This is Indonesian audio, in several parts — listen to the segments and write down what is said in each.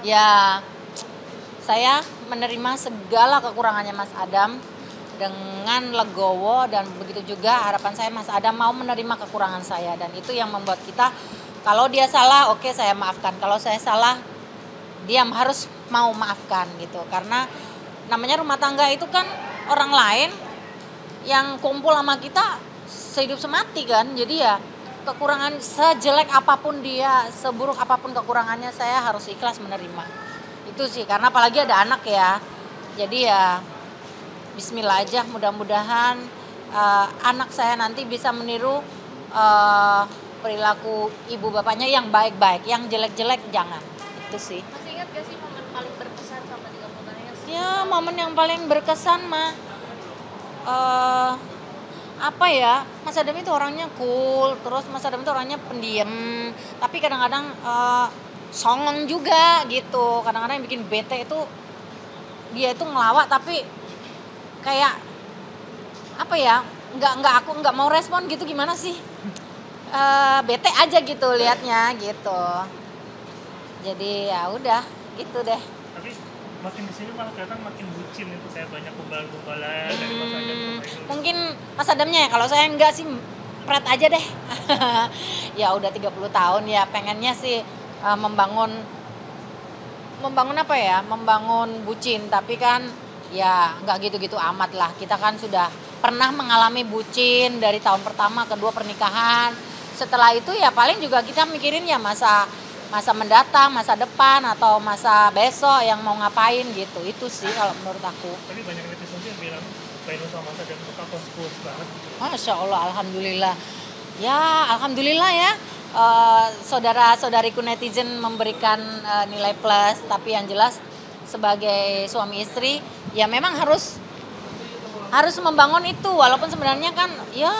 Ya, saya menerima segala kekurangannya Mas Adam dengan legowo, dan begitu juga harapan saya Mas Adam mau menerima kekurangan saya, dan itu yang membuat kita, kalau dia salah oke saya maafkan, kalau saya salah dia harus mau maafkan gitu, karena namanya rumah tangga itu kan orang lain yang kumpul sama kita sehidup semati kan, jadi ya kekurangan sejelek apapun dia, seburuk apapun kekurangannya, saya harus ikhlas menerima. Itu sih, karena apalagi ada anak ya. Jadi ya bismillah aja, mudah-mudahan anak saya nanti bisa meniru perilaku ibu bapaknya yang baik-baik, yang jelek-jelek jangan. Itu sih. Masih ingat gak sih momen paling berkesan sama 30 tahun ini? Ya, momen yang paling berkesan mah apa ya, Mas Adam itu orangnya cool, terus Mas Adam itu orangnya pendiam, tapi kadang-kadang songong juga gitu. Kadang-kadang yang bikin bete itu dia itu ngelawak tapi kayak apa ya, aku nggak mau respon gitu, gimana sih, bete aja gitu liatnya gitu. Jadi ya udah gitu deh. Tapi makin kesini malah kelihatan makin bucin itu, kayak banyak gumbal-gumbalan dari Mas Adam sama Inul. Mungkin Mas Adamnya ya, kalau saya enggak sih, pret aja deh. Ya udah 30 tahun ya, pengennya sih membangun apa ya, membangun bucin, tapi kan ya nggak gitu-gitu amat lah. Kita kan sudah pernah mengalami bucin dari tahun pertama, kedua pernikahan. Setelah itu ya paling juga kita mikirin ya masa mendatang, masa depan, atau masa besok yang mau ngapain gitu. Itu sih kalau menurut aku. Tapi banyak netizen yang bilang Pak Inul sama Mas Adam itu close banget. Masya Allah, alhamdulillah. Ya, alhamdulillah ya. Saudara-saudariku netizen memberikan nilai plus, tapi yang jelas sebagai suami istri ya memang harus membangun itu, walaupun sebenarnya kan ya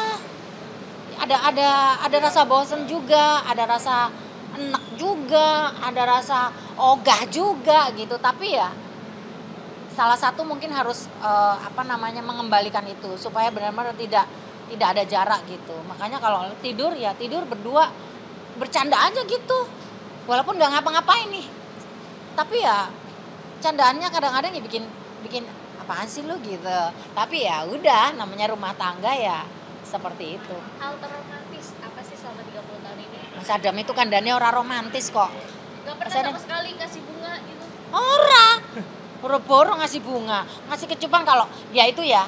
ada rasa bosan juga, ada rasa enak juga, ada rasa ogah juga gitu, tapi ya salah satu mungkin harus mengembalikan itu supaya benar-benar tidak ada jarak gitu. Makanya kalau tidur ya tidur berdua, bercanda aja gitu, walaupun nggak ngapa-ngapain nih, tapi ya candaannya kadang-kadang ya bikin apaan sih lu gitu. Tapi ya udah, namanya rumah tangga ya seperti itu. Hal terromantis apa sih selama 30 tahun ini? Mas Adam itu kandane ora romantis kok. Gak pernah Mas Adam sama sekali kasih bunga gitu? ora. Boro-boro ngasih bunga, ngasih kecupan. Kalau dia itu ya,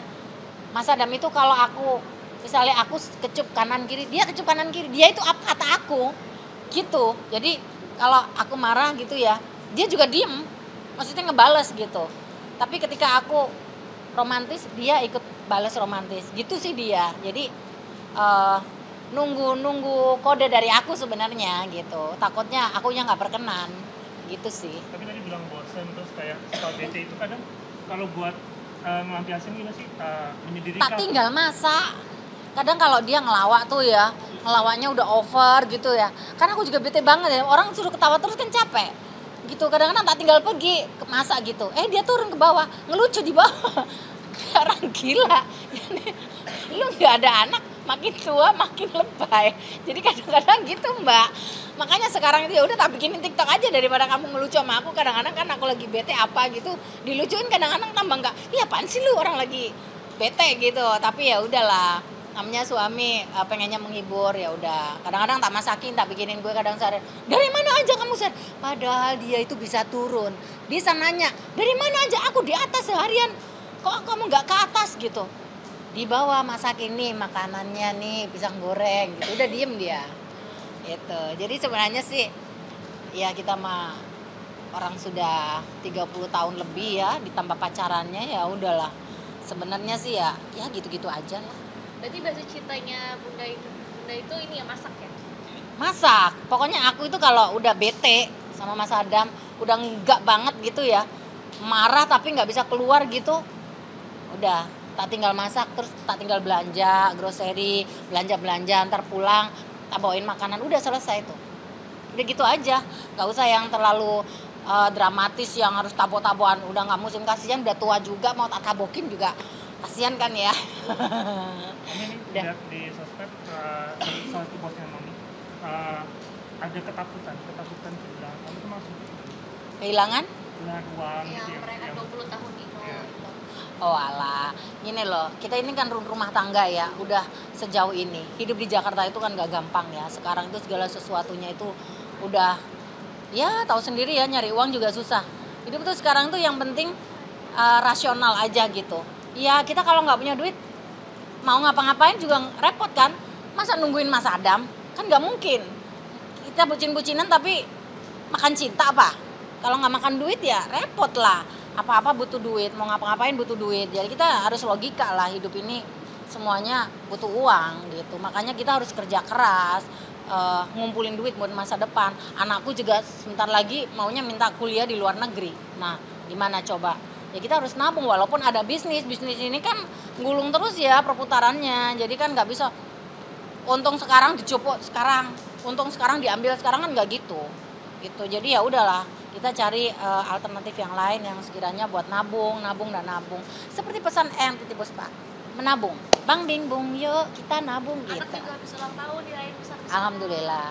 Mas Adam itu kalau aku misalnya aku kecup kanan kiri, dia kecup kanan kiri, dia itu apa kata aku gitu. Jadi kalau aku marah gitu ya, dia juga diem, maksudnya ngebales gitu. Tapi ketika aku romantis, dia ikut balas romantis gitu sih dia. Jadi nunggu kode dari aku sebenarnya gitu, takutnya akunya nggak berkenan gitu sih. Tapi tadi bilang bosen, terus kayak suka bete itu kadang kalau buat ngelampiasin gimana sih, menyendiri Tak tinggal masak. Kadang kalau dia ngelawak tuh ya, ngelawaknya udah over gitu ya. Karena aku juga bete banget ya, orang suruh ketawa terus kan capek gitu. Kadang-kadang tak tinggal pergi ke masak gitu, dia turun ke bawah, ngelucu di bawah. Kayak orang gila. Jadi, lu nggak ada anak, makin tua makin lebay. Jadi kadang-kadang gitu Mbak. Makanya sekarang itu ya udah tak bikinin TikTok aja, daripada kamu ngelucu sama aku. Kadang-kadang kan aku lagi bete apa gitu, dilucuin kadang-kadang tambah nggak. Iya apaan sih lu, orang lagi bete gitu. Tapi ya udahlah, namanya suami pengennya menghibur, ya udah. Kadang-kadang tak masakin, tak bikinin gue, kadang sadar, dari mana aja kamu sadar? Padahal dia itu bisa turun. Dia nanya, dari mana aja, aku di atas seharian, kok kamu nggak ke atas gitu? Di bawah masakin nih makanannya nih, pisang goreng gitu. Udah diem dia gitu. Jadi sebenarnya sih ya kita mah orang sudah 30 tahun lebih ya, ditambah pacarannya, ya udahlah. Sebenarnya sih ya gitu-gitu aja lah. Berarti bahasa cintanya bunda itu ini ya, masak ya? Masak. Pokoknya aku itu kalau udah bete sama Mas Adam, udah enggak banget gitu ya, marah tapi nggak bisa keluar gitu, udah tak tinggal masak, terus tak tinggal belanja grocery, belanja ntar pulang tak bawain makanan, udah selesai tuh. Udah gitu aja, nggak usah yang terlalu dramatis yang harus tabo-taboan. Udah nggak musim, kasihan udah tua juga, mau tak tabokin juga kasihan kan ya. ini lihat di sosmed, di salah satu postnya Mami, ada ketakutan bilang kamu tuh maksudnya Kehilangan? kehilangan uang Yang gitu ya. mereka 20 tahun itu. Iya. Gitu. Oh alah, gini loh, kita ini kan rumah tangga ya, udah sejauh ini. Hidup di Jakarta itu kan gak gampang ya. Sekarang itu segala sesuatunya itu udah, ya tahu sendiri ya, nyari uang juga susah. Hidup tuh sekarang tuh yang penting rasional aja gitu. Ya kita kalau nggak punya duit, mau ngapa-ngapain juga repot kan. Masa nungguin Mas Adam? Kan nggak mungkin. Kita bucin-bucinan tapi makan cinta apa? Kalau nggak makan duit ya repot lah. Apa-apa butuh duit, mau ngapa-ngapain butuh duit. Jadi kita harus logika lah, hidup ini semuanya butuh uang gitu. Makanya kita harus kerja keras, ngumpulin duit buat masa depan. Anakku juga sebentar lagi maunya minta kuliah di luar negeri. Nah, gimana coba? Ya kita harus nabung walaupun ada bisnis ini kan gulung terus ya perputarannya. Jadi kan nggak bisa untung sekarang dicopot sekarang, untung sekarang diambil sekarang kan nggak gitu. Gitu. Jadi ya udahlah, kita cari alternatif yang lain yang sekiranya buat nabung dan nabung. Seperti pesan Titi Puspa, menabung. Bang Bing Bung, yuk kita nabung Anak gitu. juga habis ulang tahun dirayain besar-besar. Alhamdulillah.